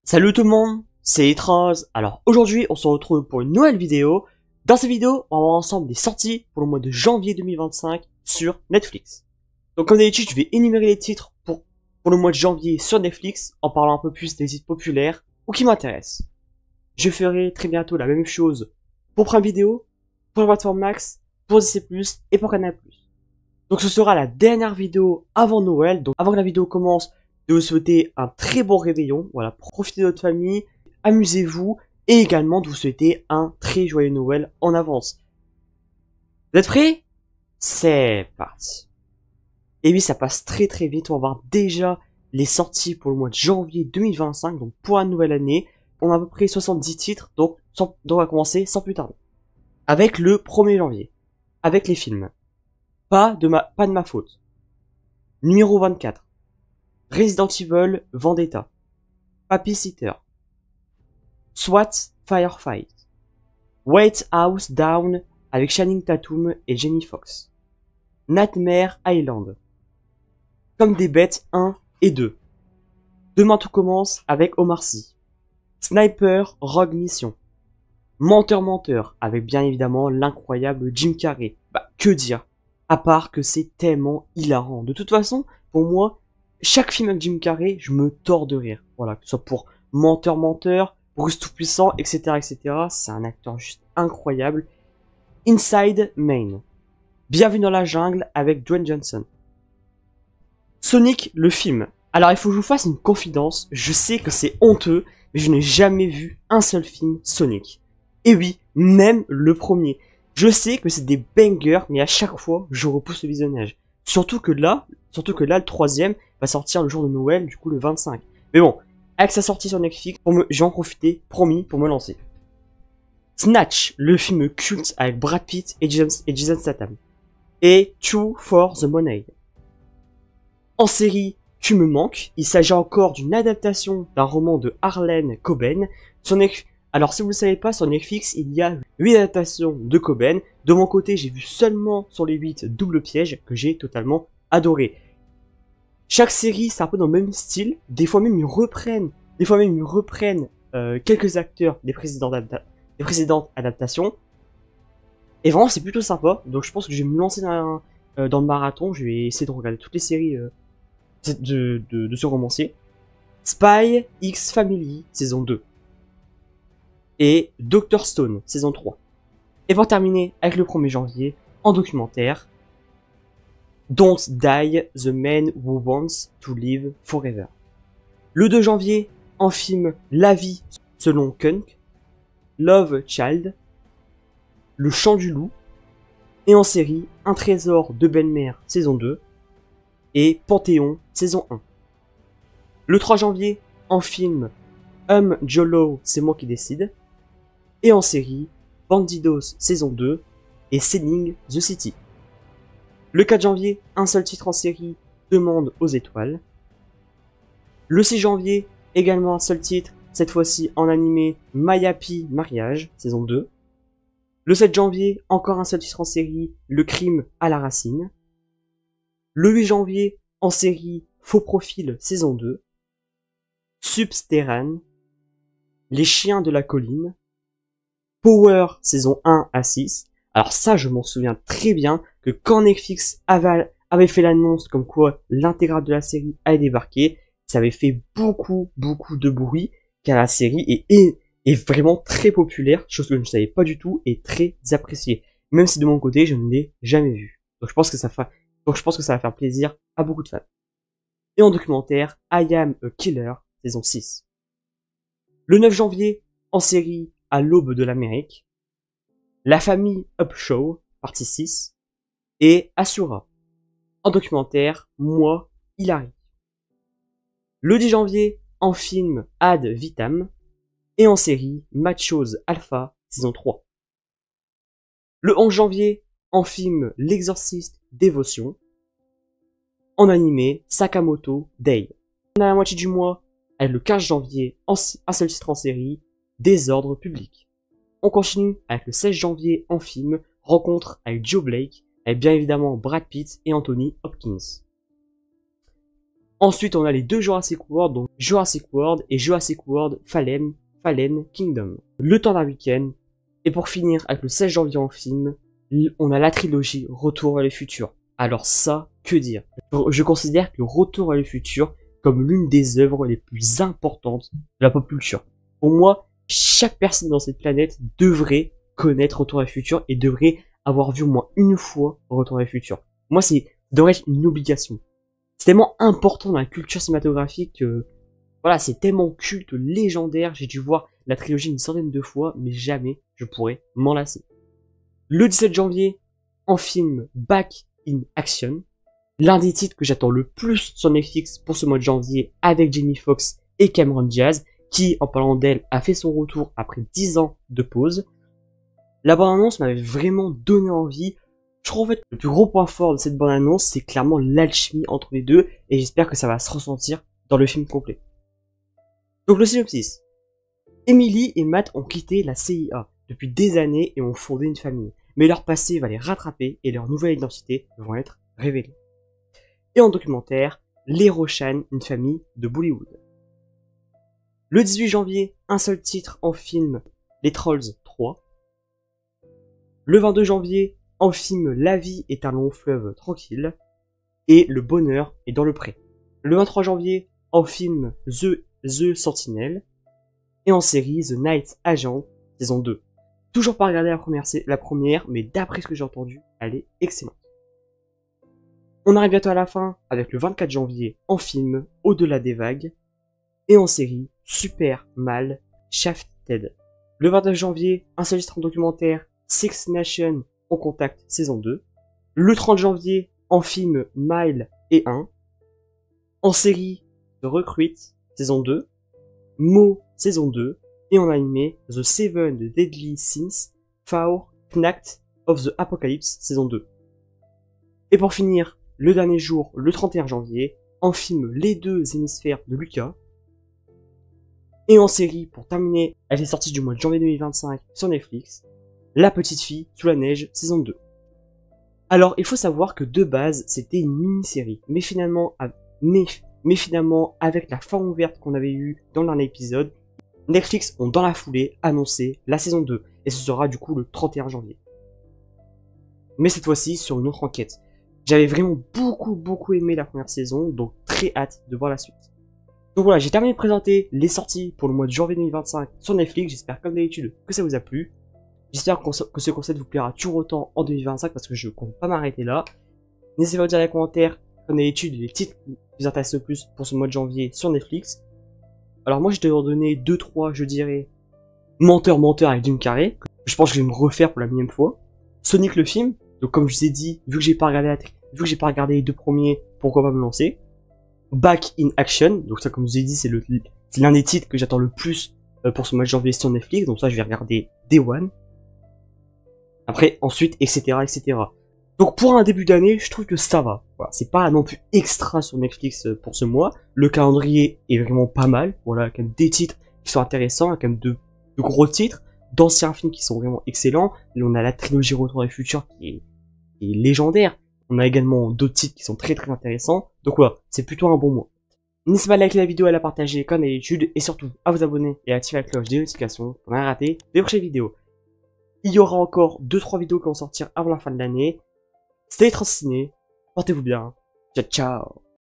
Salut tout le monde, c'est Etraz. Alors aujourd'hui on se retrouve pour une nouvelle vidéo. Dans cette vidéo on va voir ensemble des sorties pour le mois de janvier 2025 sur Netflix. Donc comme d'habitude je vais énumérer les titres pour le mois de janvier sur Netflix en parlant un peu plus des titres populaires ou qui m'intéressent. Je ferai très bientôt la même chose pour Prime Video, pour la plateforme Max, pour Disney+, et pour Canal+. Donc ce sera la dernière vidéo avant Noël, donc avant que la vidéo commence, de vous souhaiter un très bon réveillon, voilà, profitez de votre famille, amusez-vous, et également de vous souhaiter un très joyeux Noël en avance. Vous êtes prêts? C'est parti. Et oui, ça passe très très vite, on va voir déjà les sorties pour le mois de janvier 2025, donc pour la nouvelle année. On a à peu près 70 titres, donc on va commencer sans plus tarder. Avec le 1er janvier, avec les films. Pas de ma faute. Numéro 24. Resident Evil Vendetta, Happy Sitter, SWAT Firefight, White House Down avec Channing Tatum et Jamie Foxx, Nightmare Island, Comme des bêtes 1 et 2, Demain tout commence avec Omar Sy, Sniper Rogue Mission, Menteur avec bien évidemment l'incroyable Jim Carrey. Bah que dire, à part que c'est tellement hilarant. De toute façon, pour moi, chaque film avec Jim Carrey, je me tords de rire. Voilà, que ce soit pour Menteur, Bruce Tout-Puissant, etc., etc. C'est un acteur juste incroyable. Inside Main. Bienvenue dans la jungle avec Dwayne Johnson. Sonic, le film. Alors, il faut que je vous fasse une confidence. Je sais que c'est honteux, mais je n'ai jamais vu un seul film Sonic. Et oui, même le premier. Je sais que c'est des bangers, mais à chaque fois, je repousse le visionnage. Surtout que là, le troisième va sortir le jour de Noël, du coup le 25. Mais bon, avec sa sortie sur Netflix, j'ai en profité, promis, pour me lancer. Snatch, le film culte avec Brad Pitt et Jason Statham. Et Two for the Money. En série, Tu me manques, il s'agit encore d'une adaptation d'un roman de Harlan Coben. Alors si vous ne le savez pas, sur Netflix, il y a 8 adaptations de Coben. De mon côté, j'ai vu seulement sur les 8 Double Piège, que j'ai totalement adoré. Chaque série, c'est un peu dans le même style. Des fois même, ils reprennent quelques acteurs des précédentes adaptations. Et vraiment, c'est plutôt sympa. Donc je pense que je vais me lancer dans le marathon. Je vais essayer de regarder toutes les séries de ce romancier. Spy X Family, saison 2. Et Dr. Stone, saison 3. Et pour terminer avec le 1er janvier, en documentaire, Don't Die, The Man Who Wants to Live Forever. Le 2 janvier, en film La vie selon Kunk, Love Child, Le Chant du Loup, et en série Un trésor de belle-mère, saison 2, et Panthéon, saison 1. Le 3 janvier, en film Jolo, c'est moi qui décide, et en série Bandidos, saison 2, et Selling the City. Le 4 janvier, un seul titre en série, Demande aux étoiles. Le 6 janvier, également un seul titre, cette fois-ci en animé, My Happy Mariage, saison 2. Le 7 janvier, encore un seul titre en série, Le crime à la racine. Le 8 janvier, en série, Faux profil, saison 2. Subterrane. Les chiens de la colline. Power, saison 1 à 6. Alors ça, je m'en souviens très bien que quand Netflix avait fait l'annonce comme quoi l'intégrale de la série allait débarquer, ça avait fait beaucoup de bruit, car la série est vraiment très populaire, chose que je ne savais pas du tout, et très appréciée. Même si de mon côté, je ne l'ai jamais vue. Donc je pense que ça va faire plaisir à beaucoup de fans. Et en documentaire, I Am a Killer, saison 6. Le 9 janvier, en série, À l'aube de l'Amérique, La famille Upshaw, partie 6, et Asura. En documentaire, Moi, Hilary. Le 10 janvier, en film Ad Vitam, et en série Machos Alpha, saison 3. Le 11 janvier, en film L'Exorciste Dévotion, en animé Sakamoto Day. On a la moitié du mois, avec le 15 janvier, un seul titre en série, Désordre public. On continue avec le 16 janvier en film, Rencontre avec Joe Blake, avec bien évidemment Brad Pitt et Anthony Hopkins. Ensuite, on a les deux Jurassic World, donc Jurassic World et Jurassic World Fallen Kingdom. Le temps d'un week-end. Et pour finir, avec le 16 janvier en film, on a la trilogie Retour vers le futur. Alors ça, que dire? Je considère que Retour vers le futur comme l'une des œuvres les plus importantes de la pop culture. Pour moi, chaque personne dans cette planète devrait connaître Retour vers le futur et devrait avoir vu au moins une fois Retour vers le futur. Moi, ça devrait être une obligation. C'est tellement important dans la culture cinématographique que, voilà, c'est tellement culte, légendaire. J'ai dû voir la trilogie une centaine de fois, mais jamais je pourrais m'en lasser. Le 17 janvier, en film Back in Action, l'un des titres que j'attends le plus sur Netflix pour ce mois de janvier avec Jamie Foxx et Cameron Diaz, qui, en parlant d'elle, a fait son retour après 10 ans de pause. La bande-annonce m'avait vraiment donné envie. Je trouve en fait le plus gros point fort de cette bande-annonce, c'est clairement l'alchimie entre les deux, et j'espère que ça va se ressentir dans le film complet. Donc le synopsis. Emily et Matt ont quitté la CIA depuis des années et ont fondé une famille. Mais leur passé va les rattraper et leur nouvelle identité vont être révélées. Et en documentaire, Les Roshan, une famille de Bollywood. Le 18 janvier, un seul titre en film, Les Trolls 3. Le 22 janvier, en film La vie est un long fleuve tranquille. Et Le bonheur est dans le pré. Le 23 janvier, en film The Sentinel. Et en série The Night Agent, saison 2. Toujours pas regardé la première, mais d'après ce que j'ai entendu, elle est excellente. On arrive bientôt à la fin, avec le 24 janvier, en film Au-delà des vagues. Et en série Super Mal Shafted. Le 29 janvier, un seul titre en documentaire, Six Nations en contact, saison 2. Le 30 janvier, en film Mile et 1. En série The Recruit, saison 2. Mo, saison 2. Et en animé The Seven Deadly Sins, Four Knacked of the Apocalypse, saison 2. Et pour finir, le dernier jour, le 31 janvier, en film Les deux hémisphères de Lucas. Et en série, pour terminer, elle est sortie du mois de janvier 2025 sur Netflix, La petite fille sous la neige, saison 2. Alors, il faut savoir que de base, c'était une mini-série, mais finalement, avec la fin ouverte qu'on avait eue dans le dernier épisode, Netflix ont dans la foulée annoncé la saison 2, et ce sera du coup le 31 janvier. Mais cette fois-ci sur une autre enquête. J'avais vraiment beaucoup aimé la première saison, donc très hâte de voir la suite. Donc voilà, j'ai terminé de présenter les sorties pour le mois de janvier 2025 sur Netflix, j'espère comme d'habitude que ça vous a plu. J'espère que ce concept vous plaira toujours autant en 2025 parce que je compte pas m'arrêter là. N'hésitez pas à dire dans les commentaires, comme d'habitude, les titres qui vous intéressent le plus pour ce mois de janvier sur Netflix. Alors moi je vais leur donner 2-3, je dirais, Menteur avec Jim Carrey, que je pense que je vais me refaire pour la millième fois. Sonic le film, donc comme je vous ai dit, vu que j'ai pas regardé les deux premiers, pourquoi pas me lancer. Back in Action, donc ça comme je vous ai dit, c'est l'un des titres que j'attends le plus pour ce mois de janvier sur Netflix, donc ça je vais regarder Day One. Après, ensuite, etc. Donc pour un début d'année, je trouve que ça va. Voilà, c'est pas non plus extra sur Netflix pour ce mois. Le calendrier est vraiment pas mal. Voilà, quand même des titres qui sont intéressants, quand même de gros titres, d'anciens films qui sont vraiment excellents. Là, on a la trilogie Retour vers le futur qui est légendaire. On a également d'autres titres qui sont très intéressants. Donc voilà, c'est plutôt un bon mois. N'hésitez pas à liker la vidéo, à la partager comme d'habitude, et surtout à vous abonner et à activer la cloche des notifications pour ne rien rater des prochaines vidéos. Il y aura encore 2-3 vidéos qui vont sortir avant la fin de l'année. Stay ciné, portez-vous bien. Ciao ciao.